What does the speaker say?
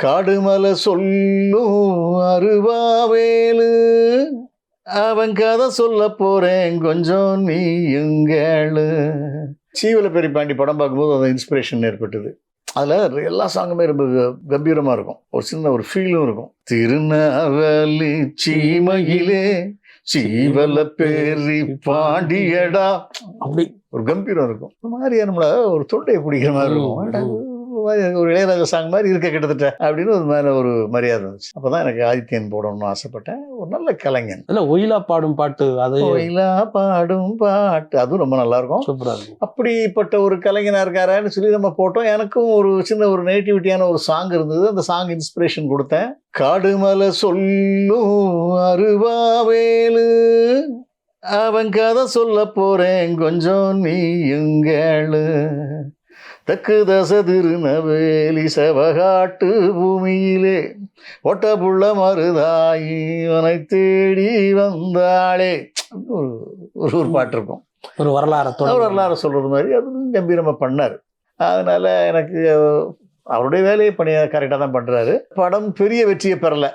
காடுமலை சொல்லும் அருவாவேலு, அவன் கதை சொல்ல போறேன் கொஞ்சம் நீயுங்கேளு. சீவல பெரியபாண்டி படம் பார்க்கும்போது அந்த இன்ஸ்பிரேஷன் ஏற்பட்டது. அதில் எல்லா சாங்குமே ரொம்ப கம்பீரமாக இருக்கும், ஒரு சின்ன ஒரு ஃபீலும் இருக்கும். திருநெல்வேலி சீமையிலே சீவல பேரி பாண்டியடா, அப்படி ஒரு கம்பீரம் இருக்கும். இந்த மாதிரி நம்மள ஒரு தொண்டையை பிடிக்கிற மாதிரி இருக்கும். ஒரு இளையராஜா சாங் மாதிரி இருக்க கிட்டத்தட்ட அப்படின்னு ஒரு மேலே ஒரு மரியாதை இருந்துச்சு. அப்போதான் எனக்கு ஆதித்யன் போடணும்னு ஆசைப்பட்டேன். ஒரு நல்ல கலைஞன். இல்லை, ஒயிலா பாடும் பாட்டு, அது ஒயிலா பாடும் பாட்டு, அதுவும் ரொம்ப நல்லா இருக்கும், சூப்பராக இருக்கும். அப்படிப்பட்ட ஒரு கலைஞனாக இருக்காரான்னு சொல்லி நம்ம போட்டோம். எனக்கும் ஒரு சின்ன ஒரு நேட்டிவிட்டியான ஒரு சாங் இருந்தது. அந்த சாங் இன்ஸ்பிரேஷன் கொடுத்தேன். காடுமலை சொல்லும் அருவாவேலு, அவன் கதை சொல்ல போறேன் கொஞ்சம் நீயுங்கேளு. தக்கு தச திருநெல்வேலி செவகாட்டு பூமியிலே ஒட்டப்புள்ள மருதாயி உனை தேடி வந்தாளே, ஒரு பாட்டு இருக்கும். ஒரு வரலாறு சொல்றது மாதிரி அது கம்பீரமா பண்ணார். அதனால எனக்கு அவருடைய வேலையை கரெக்டாக தான் பண்றாரு. படம் பெரிய வெற்றியை பெறல.